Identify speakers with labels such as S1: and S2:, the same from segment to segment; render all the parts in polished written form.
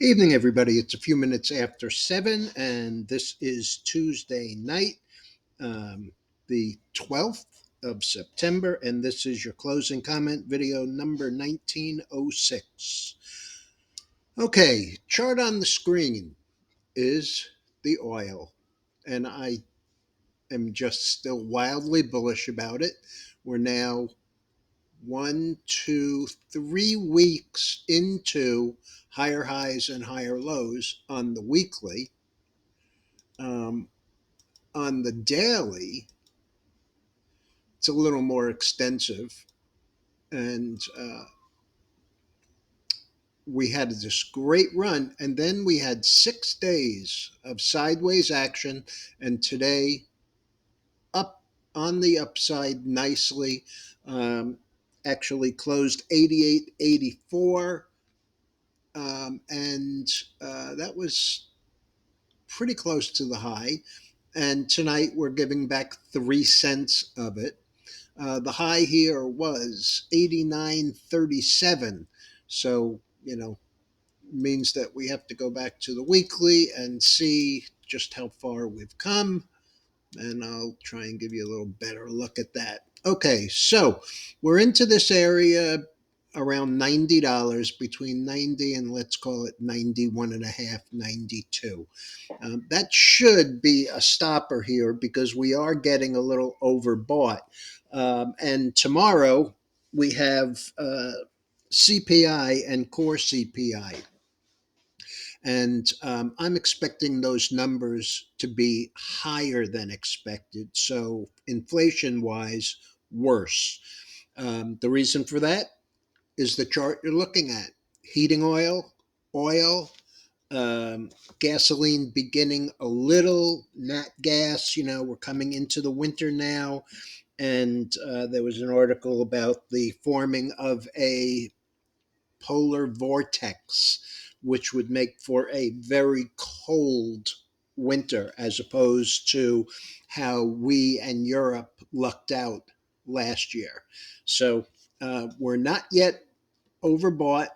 S1: Evening, everybody. It's a few minutes after 7, and this is Tuesday night, the 12th of September, and this is your closing comment video number 1906. Okay, chart on the screen is the oil, and I am just still wildly bullish about it. We're now 1, 2, 3 weeks into higher highs and higher lows on the weekly. Um, on the daily, it's a little more extensive, and we had this great run, and then we had 6 days of sideways action, and today up on the upside nicely. Um, Actually closed 88.84, and that was pretty close to the high. And tonight we're giving back 3 cents of it. The high here was 89.37. So, means that we have to go back to the weekly and see just how far we've come. And I'll try and give you a little better look at that. Okay, so we're into this area around $90, between 90 and let's call it 91 and a half, 92. That should be a stopper here because we are getting a little overbought. And tomorrow we have CPI and core CPI. And I'm expecting those numbers to be higher than expected. So, inflation wise, worse. The reason for that is the chart you're looking at: heating oil, um, gasoline beginning a little, nat gas. We're coming into the winter now, and there was an article about the forming of a polar vortex, which would make for a very cold winter, as opposed to how we and Europe lucked out last year. So we're not yet overbought,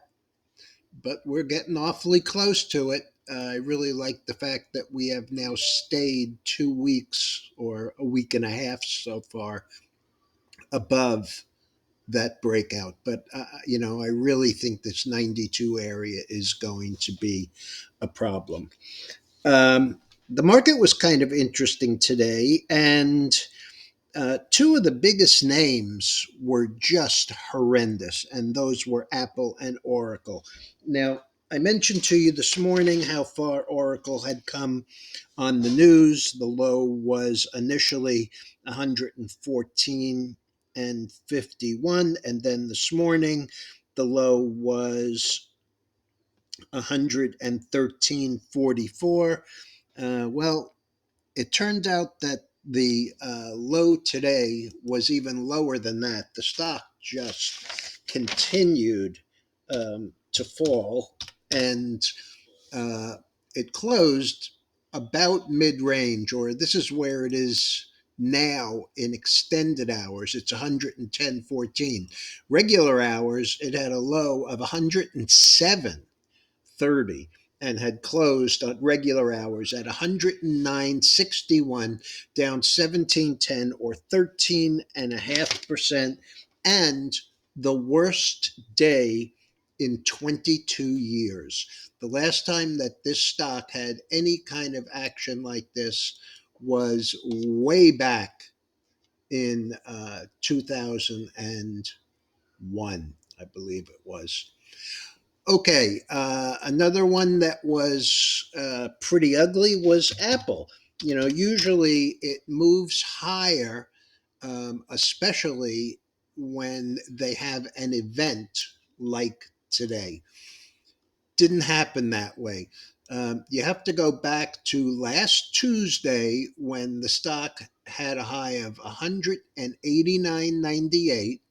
S1: but we're getting awfully close to it. I really like the fact that we have now stayed 2 weeks or a week and a half so far above that breakout. But, I really think this 92 area is going to be a problem. The market was kind of interesting today, and two of the biggest names were just horrendous, and those were Apple and Oracle. Now, I mentioned to you this morning how far Oracle had come on the news. The low was initially 114 and 51, and then this morning the low was 113.44. Well, it turned out that the low today was even lower than that. The stock just continued to fall, and uh, it closed about mid range, or this is where it is now in extended hours. It's 110.14. Regular hours, it had a low of 107.30 and had closed on regular hours at 109.61, down 17.10 or 13.5%, and the worst day in 22 years. The last time that this stock had any kind of action like this was way back in 2001, I believe it was. Okay, another one that was pretty ugly was Apple. Usually it moves higher, especially when they have an event like today. Didn't happen that way. You have to go back to last Tuesday when the stock had a high of 189.98.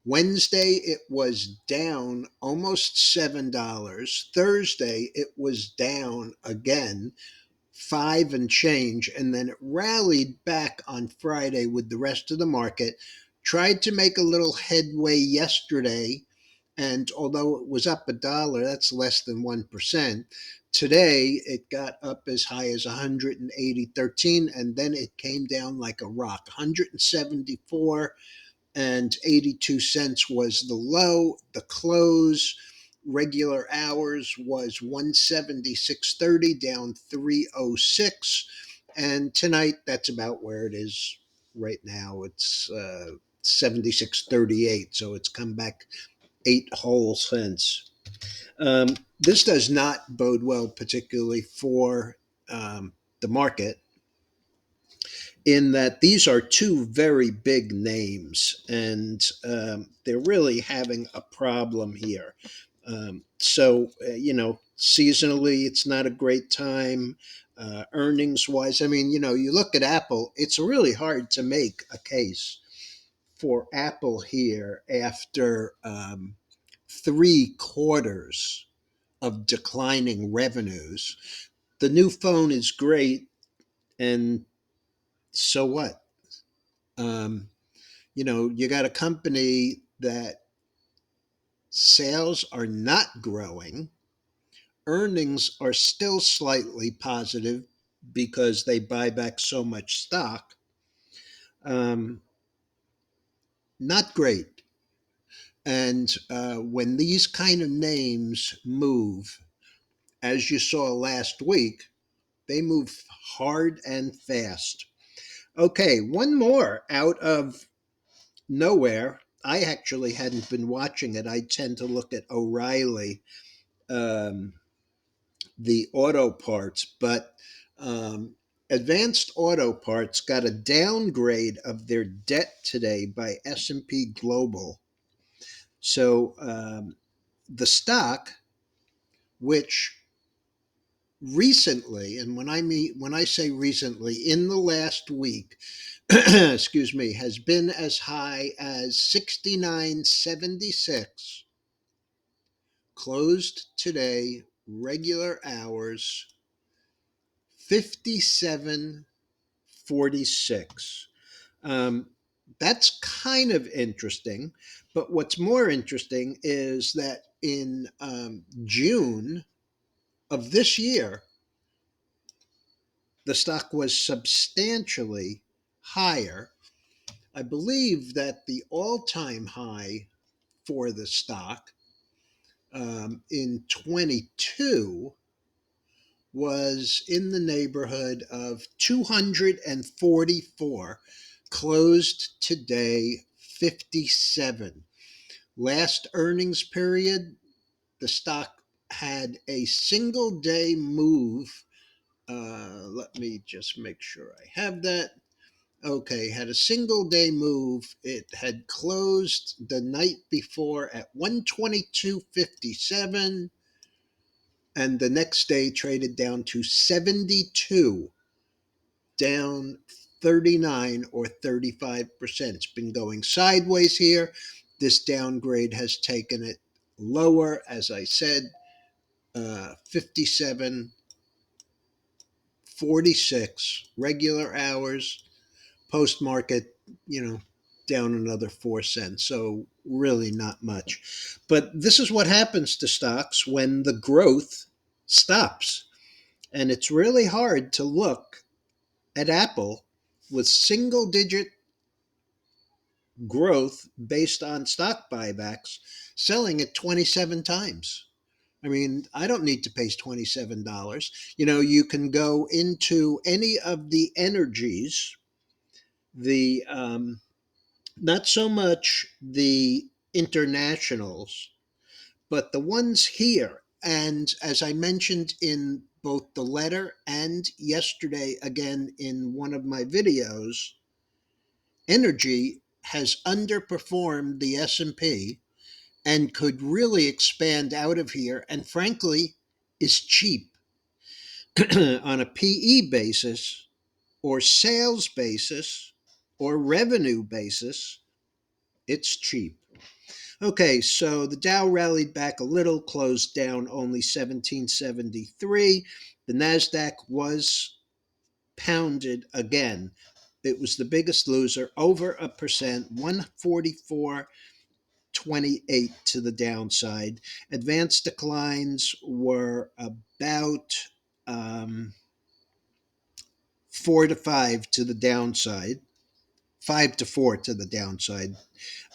S1: Wednesday, it was down almost $7. Thursday, it was down again, five and change. And then it rallied back on Friday with the rest of the market. Tried to make a little headway yesterday, And although it was up a dollar, that's less than 1%. Today, it got up as high as 180.13, and then it came down like a rock. 174 and 82 cents was the low. The close regular hours was 176.30, down 306. And tonight, that's about where it is right now. It's 76.38, so it's come back 8 whole cents. This does not bode well, particularly for the market, in that these are two very big names, and they're really having a problem here. Seasonally, it's not a great time. Earnings wise, I mean, you look at Apple, it's really hard to make a case for Apple here after 3 quarters of declining revenues. The new phone is great, and so what? Um, you got a company that sales are not growing, earnings are still slightly positive because they buy back so much stock. Um, Not great. And when these kind of names move, as you saw last week, they move hard and fast. Okay, one more out of nowhere. I actually hadn't been watching it. I tend to look at O'Reilly, um, the auto parts, but um, Advanced Auto Parts got a downgrade of their debt today by S&P Global. So the stock, which recently, and when I say recently, in the last week, excuse me, has been as high as 69.76, closed today, regular hours, 57.46. Um, that's kind of interesting. But what's more interesting is that in June of this year, the stock was substantially higher. I believe that the all time high for the stock in 22 was in the neighborhood of 244, closed today 57. Last earnings period, the stock had a single day move. Let me just make sure I have that. Okay, had a single day move. It had closed the night before at 122.57, and the next day traded down to 72, down 39 or 35%. It's been going sideways here. This downgrade has taken it lower, as I said, 57.46 regular hours. Post market, down another 4 cents. So really not much. But this is what happens to stocks when the growth stops. And it's really hard to look at Apple with single digit growth based on stock buybacks selling at 27 times. I mean, I don't need to pay $27. You can go into any of the energies, the not so much the internationals, but the ones here. And as I mentioned in both the letter and yesterday again in one of my videos, energy has underperformed the S&P and could really expand out of here, and frankly is cheap on a PE basis or sales basis or revenue basis. It's cheap. Okay, so the Dow rallied back a little, closed down only 1773. The Nasdaq was pounded again. It was the biggest loser, over a percent, 144 28 to the downside. Advanced declines were about 4 to 5 to the downside, 5 to 4 to the downside.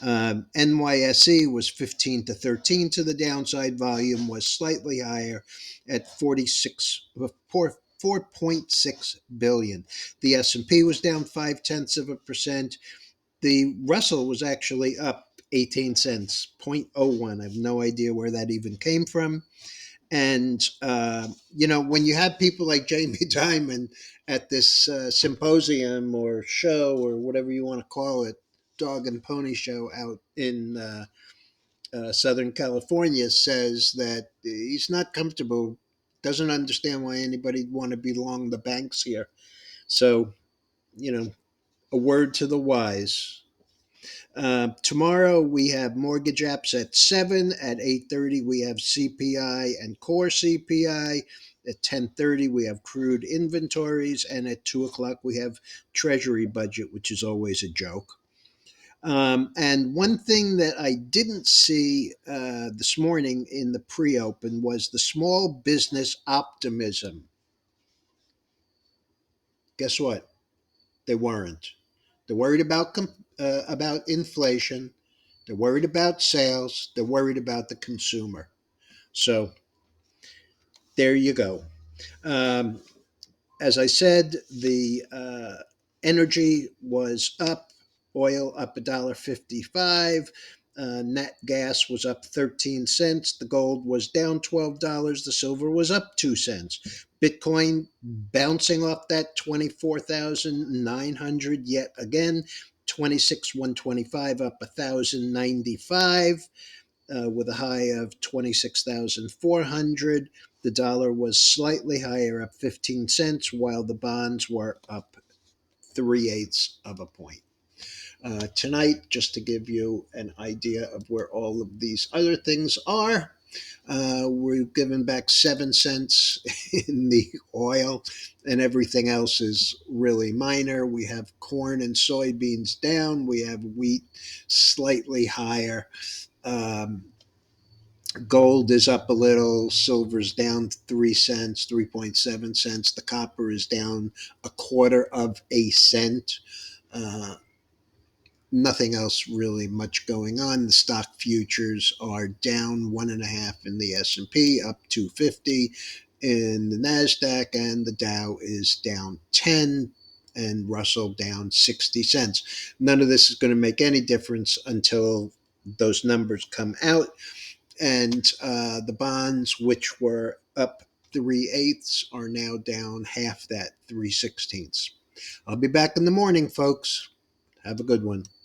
S1: NYSE was 15 to 13 to the downside. Volume was slightly higher at 4.6 billion. The S&P was down 0.5%. The Russell was actually up 18 cents, 0.01. I have no idea where that even came from. And, when you have people like Jamie Dimon at this symposium or show or whatever you want to call it, dog and pony show out in Southern California, says that he's not comfortable, doesn't understand why anybody would want to belong the banks here. So, a word to the wise. Tomorrow we have mortgage apps at 7. At 8:30 we have CPI and core CPI. At 10:30 we have crude inventories, and at 2 o'clock we have Treasury budget, which is always a joke. And one thing that I didn't see this morning in the pre-open was the small business optimism. Guess what? They weren't. They're worried about inflation. They're worried about sales. They're worried about the consumer. So there you go. Um, as I said, the energy was up. Oil up $1.55. Net gas was up 13 cents. The gold was down $12. The silver was up 2 cents. Bitcoin bouncing off that 24,900 yet again. 26,125 up 1,095 with a high of 26,400. The dollar was slightly higher, up 15 cents, while the bonds were up 3/8 of a point. Tonight, just to give you an idea of where all of these other things are, we're giving back 7 cents in the oil, and everything else is really minor. We have corn and soybeans down. We have wheat slightly higher. Um, Gold is up a little. Silver's down 3 cents, 3.7 cents. The copper is down a quarter of a cent. Uh, Nothing else really much going on. The stock futures are down 1.5 in the S&P, up 250 in the Nasdaq, and the Dow is down 10, and Russell down 60 cents. None of this is going to make any difference until those numbers come out, and the bonds, which were up 3/8, are now down half that, 3/16. I'll be back in the morning, folks. Have a good one.